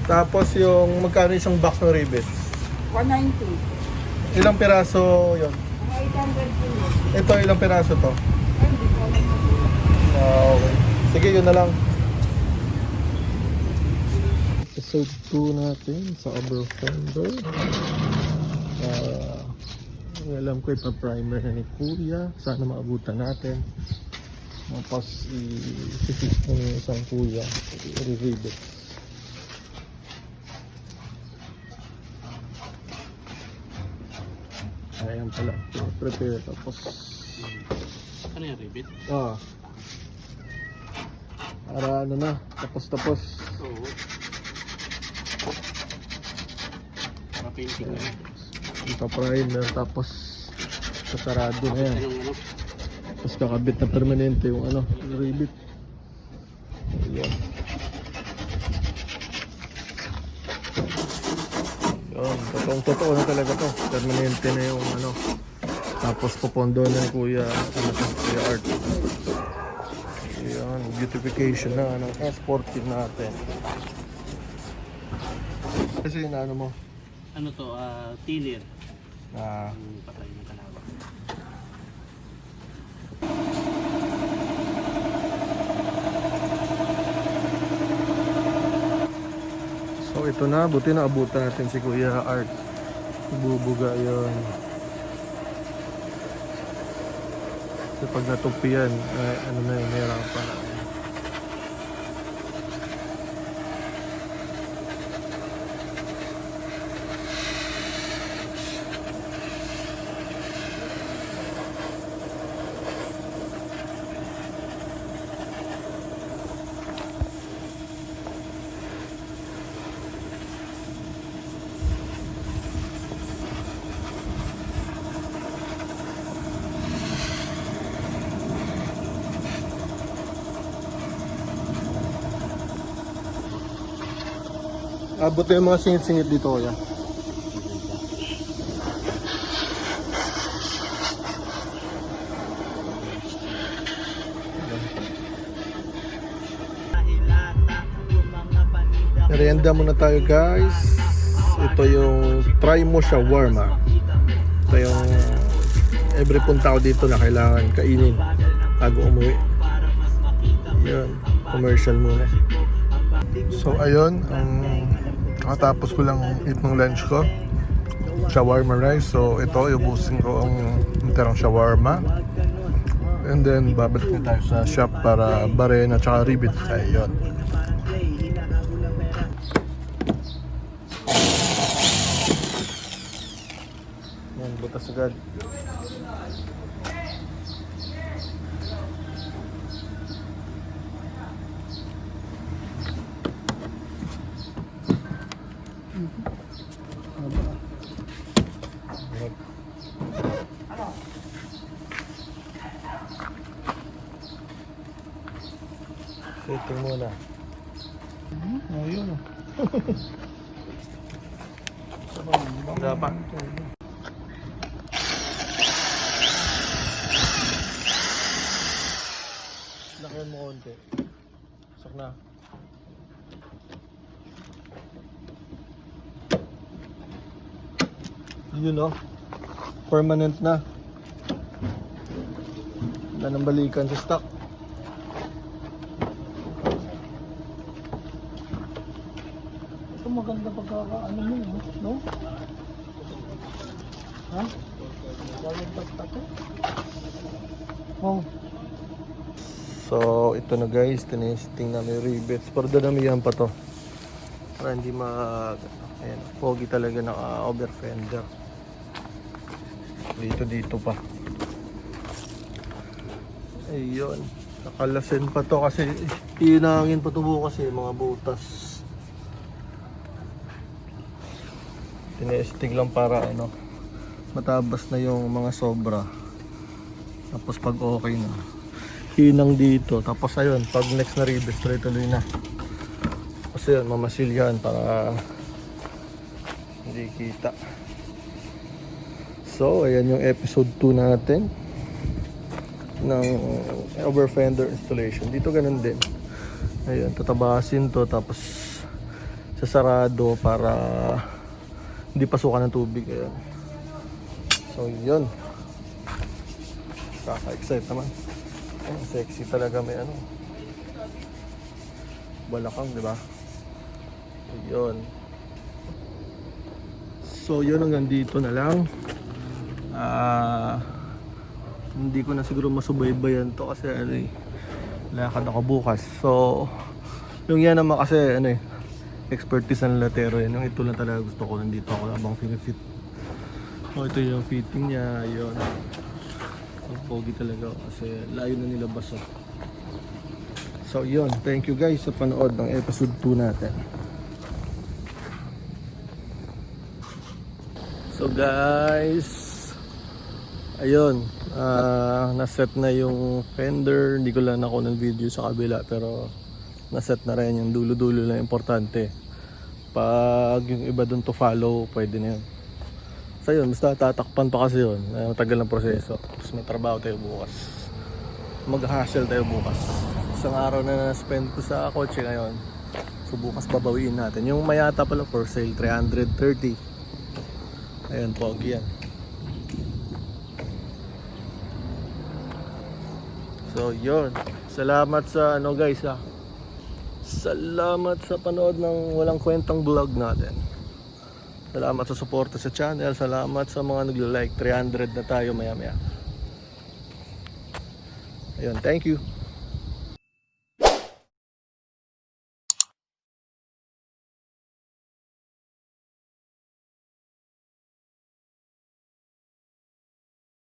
Tapos yung magkano isang box ng rivets? 190. Ilang piraso yon? Mga 800 po yun. Ito, ilang piraso to? Ay, hindi ko alam na po. Okay. Sige, yun na lang. Episode 2 natin sa OverFender. Alam ko ipa-primer na ni Kuya. Sana maabutan natin. Tapos i-fix mo yung isang Kuya. I-review. Ayan pala. Prepare. Tapos Ano yung ribbit? para ano na. Tapos. Oo. Para painting na yun. Ipa-primer. Tapos sasarado na yan. Anong ano? Tapos kakabit na permanente yung ano, yung ribbit. Ayan. Yun, totoo na talaga to. Permanente na yung ano. Tapos pupondo na ni Kuya, Kuya Art. Ayan, beautification na ng S14 natin. Kasi yun ano mo? Ano to? Thinner. Ang Patay ng kalawa. So ito na, buti na abutan natin si Kuya Art. Bubuga yun. So pag natupi yan, ano na yun, nahirapan na. Abot na yung mga singit-singit dito, Kuya. Merienda muna tayo, guys. Ito yung try mo shawarma. Ito yung every punta ko dito na kailangan kainin bago umuwi. Yun, commercial muna. So ayun, nakatapos ko lang eat ng lunch ko, shawarma rice. So ito, iubusin ko ang interang shawarma. And then babalik na tayo sa shop para baren at saka ribit. Ayun. Yan, butas agad. Setting muna. Ayun. Dapat. Lakihan mo konti. Sak na. Yun no. Permanent na. Wala nang balikan sa stock. Ito maganda pagkakaano mo, no? Ha? Walid basta to? Oh. So, ito na guys, tinesting namin yung rivets. Pero dadamihan pa to. Para hindi ayan, pogi talaga ng OverFender. Dito pa. Ayun. Nakalasin pa to kasi hinangin pa to bukas eh, mga butas. Tinesting lang para ano, matabas na yung mga sobra. Tapos pag okay na, hinang dito. Tapos ayun, pag next na ribets, tuloy-tuloy na. Tapos ayun, mamasil yan para hindi kita. So, ayan yung episode 2 natin ng OverFender installation. Dito ganun din. Ayun, tatabasin to, tapos sasarado para hindi pasukan ng tubig. Ayan. So yun, kaka-excite naman. Ayan, sexy talaga, may ano, balakang, di ba? Yun. So yun, hanggang dito na lang. Hindi ko na siguro masubaybayan to kasi ano eh, lakad ako bukas. So yung yan naman kasi ano eh, expertise ng latero yan. Yung ito lang talaga gusto ko, nandito ako habang pinifit. So ito yung fitting niya. Yun, ang pogi talaga kasi layo na nilabas. So yun, thank you guys sa panood ng episode 2 natin. So guys, ayun, naset na yung fender. Hindi ko lang ako ng video sa kabila, pero naset na rin yung dulo-dulo lang importante. Pag yung iba dun to follow, pwede na yun. So yun, basta tatakpan pa kasi yun. Matagal ng proseso. Tapos may trabaho tayo bukas. Mag-hustle tayo bukas. Isang araw na na-spend ko sa kotse ngayon. So bukas babawiin natin. Yung Mayata pala for sale, 330. Ayan, pogi yan. So yun, salamat sa ano guys ha. Salamat sa panood ng walang kwentang vlog natin. Salamat sa suporta sa channel. Salamat sa mga nagla-like. 300 na tayo maya maya. Ayun, thank you.